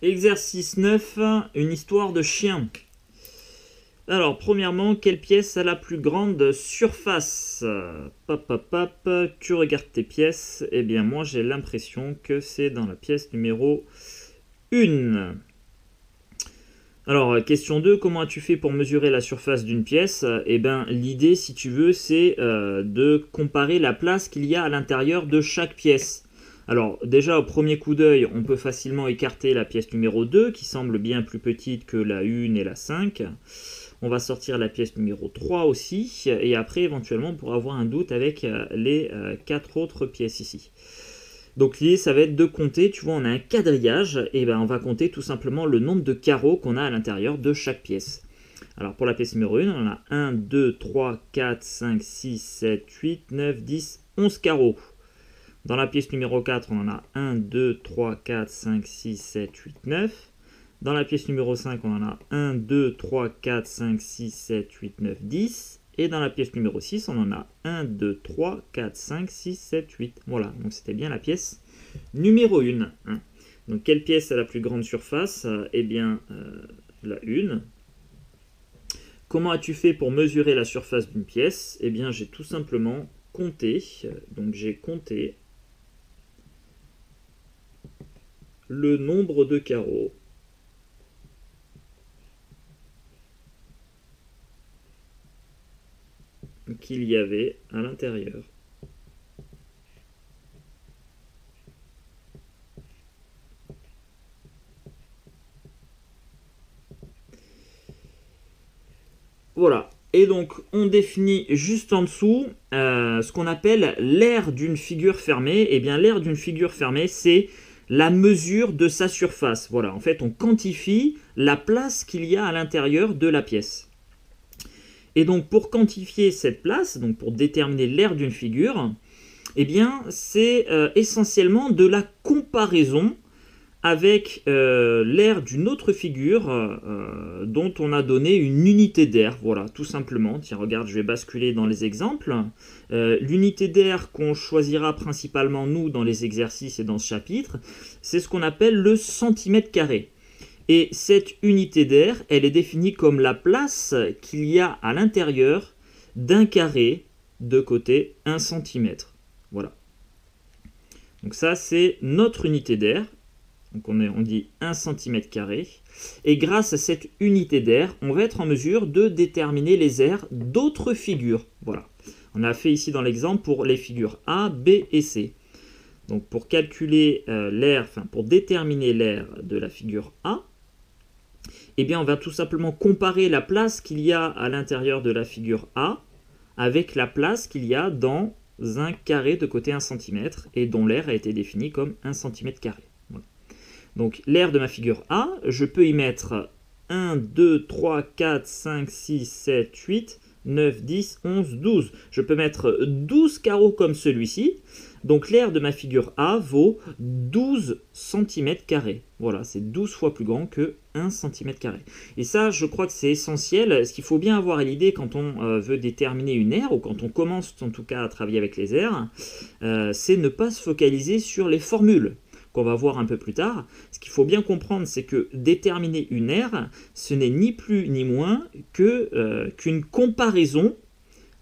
Exercice 9, une histoire de chien. Alors, premièrement, quelle pièce a la plus grande surface? Pop, pop, pop, tu regardes tes pièces. Eh bien, moi, j'ai l'impression que c'est dans la pièce numéro 1. Alors, question 2, comment as-tu fait pour mesurer la surface d'une pièce? Eh bien, l'idée, si tu veux, c'est de comparer la place qu'il y a à l'intérieur de chaque pièce. Alors, déjà, au premier coup d'œil, on peut facilement écarter la pièce numéro 2, qui semble bien plus petite que la 1 et la 5. On va sortir la pièce numéro 3 aussi, et après, éventuellement, on pourra avoir un doute avec les 4 autres pièces ici. Donc l'idée, ça va être de compter, tu vois, on a un quadrillage, et ben on va compter tout simplement le nombre de carreaux qu'on a à l'intérieur de chaque pièce. Alors pour la pièce numéro 1, on a 1, 2, 3, 4, 5, 6, 7, 8, 9, 10, 11 carreaux. Dans la pièce numéro 4, on en a 1, 2, 3, 4, 5, 6, 7, 8, 9. Dans la pièce numéro 5, on en a 1, 2, 3, 4, 5, 6, 7, 8, 9, 10. Et dans la pièce numéro 6, on en a 1, 2, 3, 4, 5, 6, 7, 8. Voilà, donc c'était bien la pièce numéro 1. Donc quelle pièce a la plus grande surface? Eh bien, la 1. Comment as-tu fait pour mesurer la surface d'une pièce? Eh bien, j'ai tout simplement compté. Donc j'ai compté le nombre de carreaux qu'il y avait à l'intérieur. Voilà. Et donc, on définit juste en dessous ce qu'on appelle l'aire d'une figure fermée. Eh bien, l'aire d'une figure fermée, c'est la mesure de sa surface. Voilà, en fait, on quantifie la place qu'il y a à l'intérieur de la pièce. Et donc, pour quantifier cette place, donc pour déterminer l'aire d'une figure, eh bien, c'est essentiellement de la comparaison avec l'aire d'une autre figure dont on a donné une unité d'aire. Voilà, tout simplement. Tiens, regarde, je vais basculer dans les exemples. L'unité d'aire qu'on choisira principalement, nous, dans les exercices et dans ce chapitre, c'est ce qu'on appelle le centimètre carré. Et cette unité d'aire, elle est définie comme la place qu'il y a à l'intérieur d'un carré de côté 1 cm. Voilà. Donc ça, c'est notre unité d'aire. Donc on dit 1 cm². Et grâce à cette unité d'aire, on va être en mesure de déterminer les aires d'autres figures. Voilà. On a fait ici dans l'exemple pour les figures A, B et C. Donc pour calculer l'aire, pour déterminer l'aire de la figure A, eh bien on va tout simplement comparer la place qu'il y a à l'intérieur de la figure A avec la place qu'il y a dans un carré de côté 1 cm et dont l'aire a été définie comme 1 cm². Voilà. Donc l'aire de ma figure A, je peux y mettre 1, 2, 3, 4, 5, 6, 7, 8, 9, 10, 11, 12. Je peux mettre 12 carreaux comme celui-ci. Donc l'aire de ma figure A vaut 12 cm². Voilà, c'est 12 fois plus grand que 1 cm². Et ça, je crois que c'est essentiel. Ce qu'il faut bien avoir à l'idée quand on veut déterminer une aire, ou quand on commence en tout cas à travailler avec les aires, c'est ne pas se focaliser sur les formules qu'on va voir un peu plus tard. Ce qu'il faut bien comprendre, c'est que déterminer une aire, ce n'est ni plus ni moins qu'une comparaison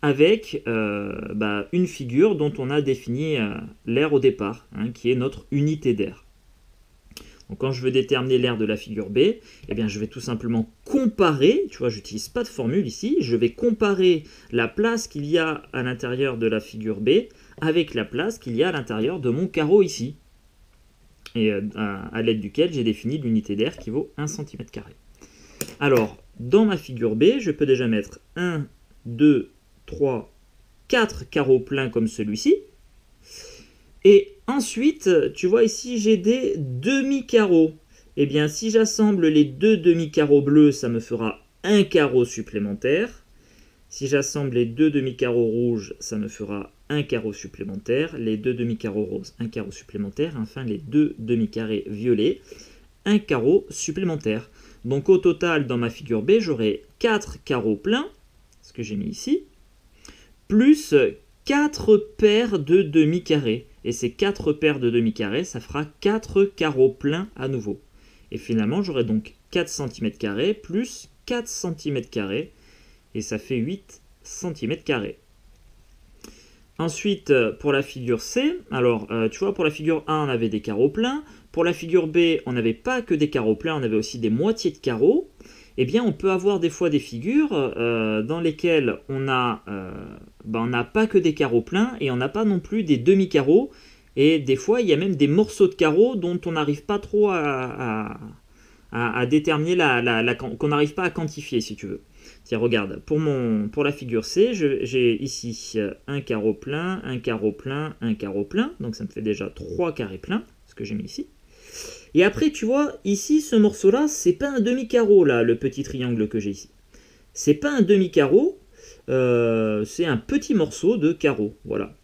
avec une figure dont on a défini l'aire au départ, qui est notre unité d'aire. Donc quand je veux déterminer l'aire de la figure B, eh bien je vais tout simplement comparer, tu vois, je n'utilise pas de formule ici, je vais comparer la place qu'il y a à l'intérieur de la figure B avec la place qu'il y a à l'intérieur de mon carreau ici, et à l'aide duquel j'ai défini l'unité d'aire qui vaut 1 cm². Alors, dans ma figure B, je peux déjà mettre 1, 2, 3, 4 carreaux pleins comme celui-ci. Et ensuite, tu vois ici, j'ai des demi-carreaux. Eh bien, si j'assemble les deux demi-carreaux bleus, ça me fera un carreau supplémentaire. Si j'assemble les deux demi-carreaux rouges, ça me fera un carreau supplémentaire. Les deux demi-carreaux roses, un carreau supplémentaire. Enfin, les deux demi-carrés violets, un carreau supplémentaire. Donc au total, dans ma figure B, j'aurai 4 carreaux pleins, ce que j'ai mis ici, plus 4 paires de demi-carrés. Et ces 4 paires de demi-carrés, ça fera 4 carreaux pleins à nouveau. Et finalement, j'aurai donc 4 cm² plus 4 cm², et ça fait 8 cm². Ensuite, pour la figure C, alors tu vois, pour la figure A, on avait des carreaux pleins. Pour la figure B, on n'avait pas que des carreaux pleins, on avait aussi des moitiés de carreaux. Eh bien, on peut avoir des fois des figures dans lesquelles on n'a pas que des carreaux pleins et on n'a pas non plus des demi-carreaux. Et des fois, il y a même des morceaux de carreaux dont on n'arrive pas trop à déterminer, qu'on n'arrive pas à quantifier, si tu veux. Tiens, regarde, pour la figure C, j'ai ici un carreau plein, un carreau plein, un carreau plein. Donc ça me fait déjà 3 carrés pleins, ce que j'ai mis ici. Et après, tu vois, ici, ce morceau-là, c'est pas un demi-carreau, là, le petit triangle que j'ai ici. C'est pas un demi-carreau, c'est un petit morceau de carreau, voilà.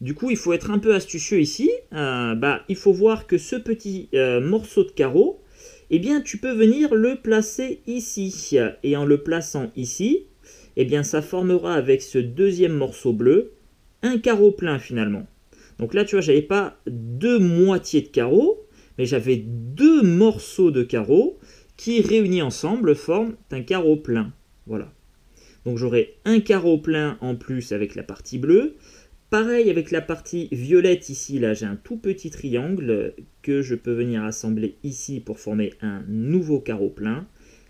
Du coup, il faut être un peu astucieux ici. Il faut voir que ce petit morceau de carreau, eh bien, tu peux venir le placer ici. Et en le plaçant ici, eh bien, ça formera avec ce deuxième morceau bleu un carreau plein finalement. Donc là, tu vois, j'avais pas deux moitiés de carreau, mais j'avais deux morceaux de carreau qui, réunis ensemble, forment un carreau plein. Voilà. Donc j'aurai un carreau plein en plus avec la partie bleue. Pareil avec la partie violette ici, là j'ai un tout petit triangle que je peux venir assembler ici pour former un nouveau carreau plein.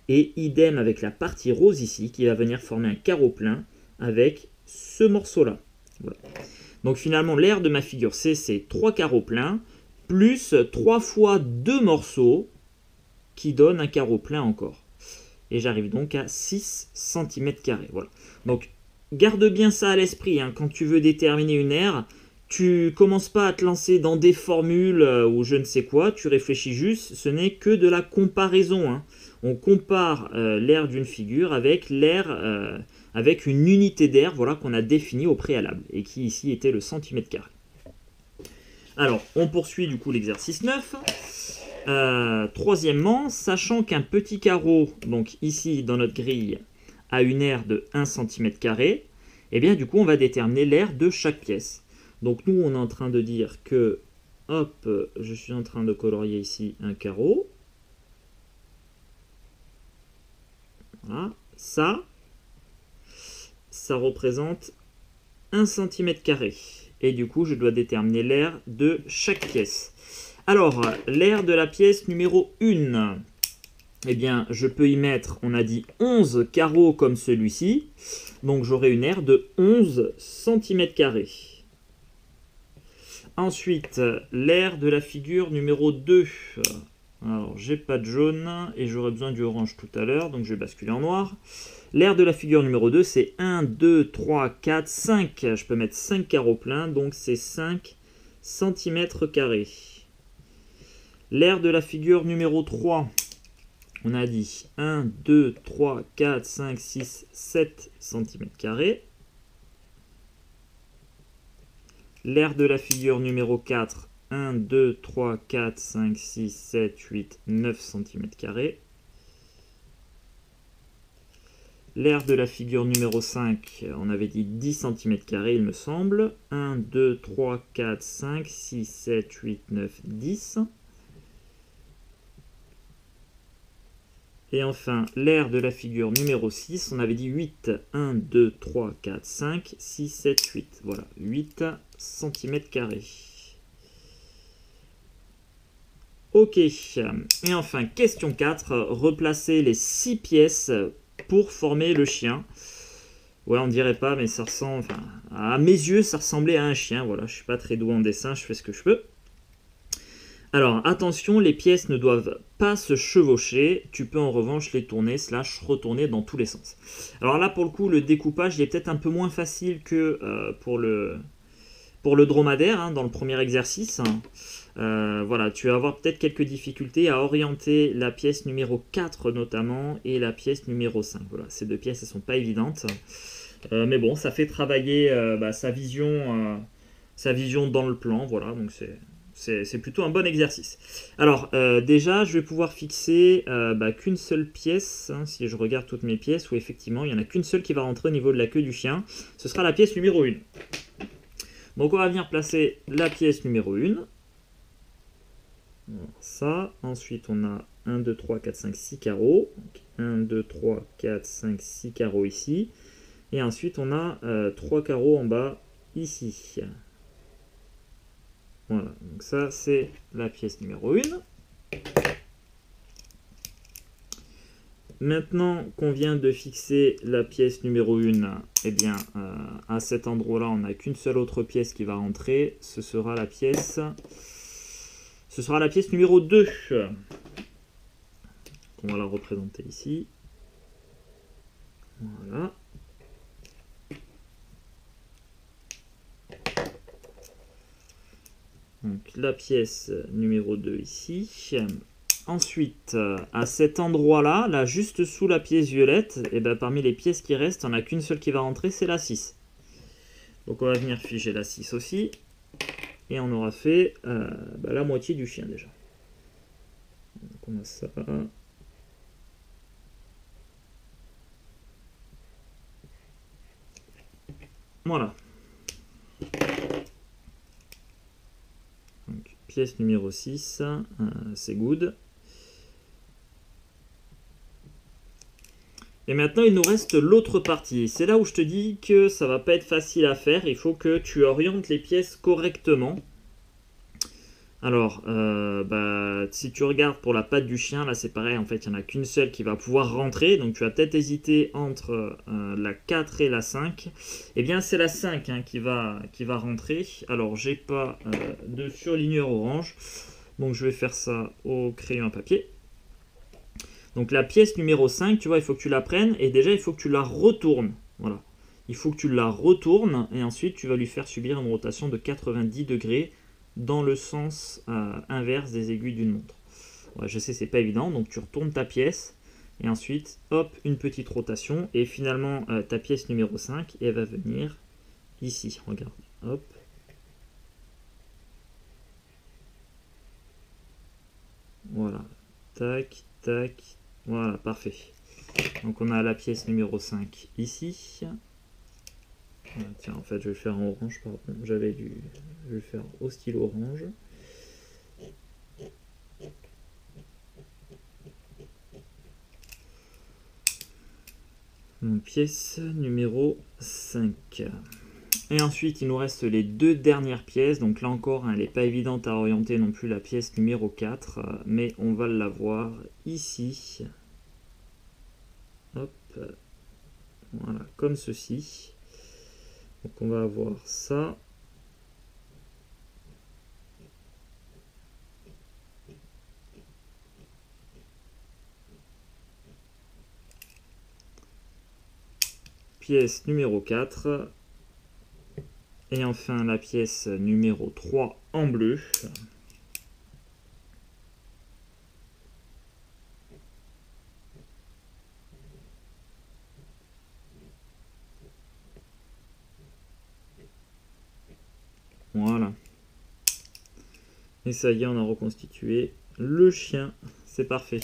Et idem avec la partie rose ici qui va venir former un carreau plein avec ce morceau-là. Voilà. Donc finalement l'aire de ma figure C c'est 3 carreaux pleins plus 3 fois 2 morceaux qui donnent un carreau plein encore. Et j'arrive donc à 6 cm². Voilà. Donc garde bien ça à l'esprit, hein. Quand tu veux déterminer une aire, tu commences pas à te lancer dans des formules ou je ne sais quoi, tu réfléchis juste, ce n'est que de la comparaison, hein. On compare l'aire d'une figure avec l'aire, avec une unité d'aire, voilà, qu'on a définie au préalable, et qui ici était le cm². Alors, on poursuit du coup l'exercice 9. Troisièmement, sachant qu'un petit carreau, donc ici dans notre grille, a une aire de 1 cm², et bien du coup on va déterminer l'aire de chaque pièce. Donc nous on est en train de dire que, hop, je suis en train de colorier ici un carreau. Voilà, ça représente 1 cm². Et du coup je dois déterminer l'aire de chaque pièce. Alors, l'aire de la pièce numéro 1. Eh bien, je peux y mettre, on a dit 11 carreaux comme celui-ci. Donc, j'aurai une aire de 11 cm². Ensuite, l'aire de la figure numéro 2. Alors, j'ai pas de jaune et j'aurai besoin du orange tout à l'heure. Donc, je vais basculer en noir. L'aire de la figure numéro 2, c'est 1, 2, 3, 4, 5. Je peux mettre 5 carreaux pleins. Donc, c'est 5 cm². L'aire de la figure numéro 3. On a dit 1, 2, 3, 4, 5, 6, 7 cm². L'aire de la figure numéro 4, 1, 2, 3, 4, 5, 6, 7, 8, 9 cm². L'aire de la figure numéro 5, on avait dit 10 cm², il me semble. 1, 2, 3, 4, 5, 6, 7, 8, 9, 10. Et enfin, l'aire de la figure numéro 6, on avait dit 8. 1, 2, 3, 4, 5, 6, 7, 8. Voilà, 8 cm². Ok. Et enfin, question 4. Replacer les 6 pièces pour former le chien. Ouais, on dirait pas, mais ça ressemble... Enfin, à mes yeux, ça ressemblait à un chien. Voilà, je suis pas très doué en dessin, je fais ce que je peux. Alors, attention, les pièces ne doivent pas se chevaucher. Tu peux en revanche les tourner / retourner dans tous les sens. Alors là, pour le coup, le découpage il est peut-être un peu moins facile que pour le dromadaire, hein, dans le premier exercice. Voilà, tu vas avoir peut-être quelques difficultés à orienter la pièce numéro 4 notamment et la pièce numéro 5. Voilà, ces deux pièces, elles ne sont pas évidentes. Mais bon, ça fait travailler sa vision dans le plan. Voilà, donc c'est plutôt un bon exercice. Alors, déjà, je vais pouvoir fixer qu'une seule pièce. Hein, si je regarde toutes mes pièces, où effectivement, il n'y en a qu'une seule qui va rentrer au niveau de la queue du chien. Ce sera la pièce numéro 1. Donc, on va venir placer la pièce numéro 1. Voilà, ça. Ensuite, on a 1, 2, 3, 4, 5, 6 carreaux. Donc, 1, 2, 3, 4, 5, 6 carreaux ici. Et ensuite, on a 3 carreaux en bas ici. Voilà, donc ça, c'est la pièce numéro 1. Maintenant qu'on vient de fixer la pièce numéro 1, eh bien, à cet endroit-là, on n'a qu'une seule autre pièce qui va rentrer. Ce sera la pièce numéro 2. On va la représenter ici. Voilà. Donc la pièce numéro 2 ici. Ensuite, à cet endroit-là, là, juste sous la pièce violette, et ben, parmi les pièces qui restent, on n'a qu'une seule qui va rentrer, c'est la 6. Donc on va venir figer la 6 aussi. Et on aura fait la moitié du chien déjà. Donc on a ça. Voilà. Donc, pièce numéro 6, c'est good. Et maintenant, il nous reste l'autre partie. C'est là où je te dis que ça va pas être facile à faire. Il faut que tu orientes les pièces correctement. Alors, si tu regardes pour la patte du chien, là c'est pareil, en fait, il n'y en a qu'une seule qui va pouvoir rentrer. Donc, tu vas peut-être hésiter entre la 4 et la 5. Eh bien, c'est la 5 qui va rentrer. Alors, j'ai pas de surligneur orange. Donc, je vais faire ça au crayon à papier. Donc la pièce numéro 5, tu vois, il faut que tu la prennes et déjà il faut que tu la retournes. Voilà. Il faut que tu la retournes et ensuite tu vas lui faire subir une rotation de 90 degrés dans le sens inverse des aiguilles d'une montre. Ouais, je sais, c'est pas évident, donc tu retournes ta pièce et ensuite, hop, une petite rotation et finalement ta pièce numéro 5, elle va venir ici. Regarde, hop. Voilà, tac, tac. Voilà, parfait. Donc on a la pièce numéro 5 ici. Tiens, en fait, je vais le faire en orange, pardon. Je vais le faire au stylo orange. Donc pièce numéro 5. Et ensuite, il nous reste les deux dernières pièces. Donc là encore, elle n'est pas évidente à orienter non plus, la pièce numéro 4. Mais on va l'avoir ici. Hop. Voilà, comme ceci. Donc on va avoir ça. Pièce numéro 4. Et enfin la pièce numéro 3 en bleu. Voilà. Et ça y est, on a reconstitué le chien. C'est parfait.